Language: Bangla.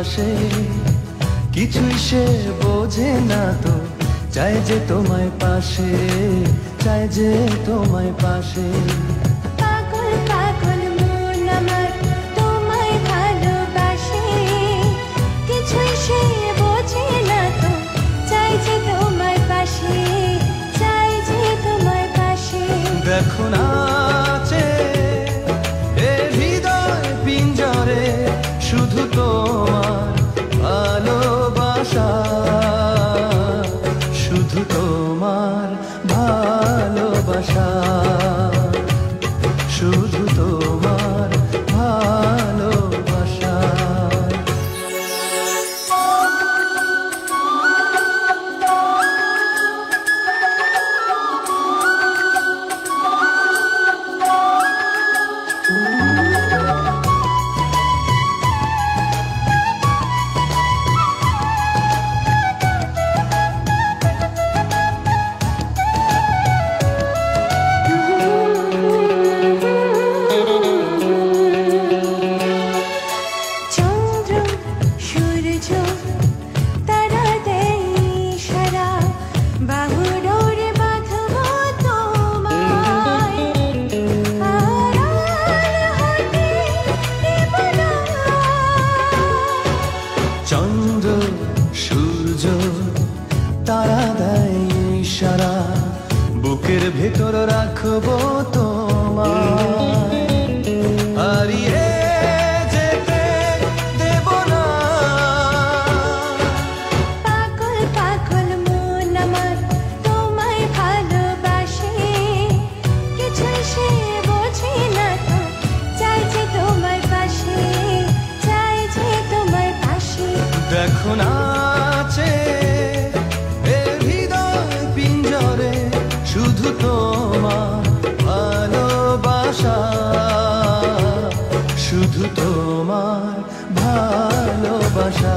ভাসে, কিছুই সে বোঝে না তো, চাই যে তোমায় পাশে, চাই যে তোমায় পাশে। পাগল পাগল মন আমার তোমায় ভালোবাসে, কিছুই সে বোঝে না তো, চাই যে তোমায় পাশে, চাই যে তোমায় পাশে। দেখো নাচে এ হৃদয় পিঞ্জরে, শুধু তোমার ভালোবাসা, শুধু তোমার ভালোবাসা, শুধু তোমার ভালোবাসা। চন্দ্র সূর্য তারা দেয় ইশারা, বুকের ভেতর রাখবো তোমায়, হারিয়ে যেতে দেব না। পাগল পাগল মন আমার তোমায় ভালোবাসে, কিছুই সে বোঝে না তো, চাই যে তোমায় পাশে, চাই যে তোমায় পাশে। দেখো নাচে এ হৃদয় পিঞ্জরে, শুধু তোমার ভালোবাসা, শুধু তোমার ভালোবাসা।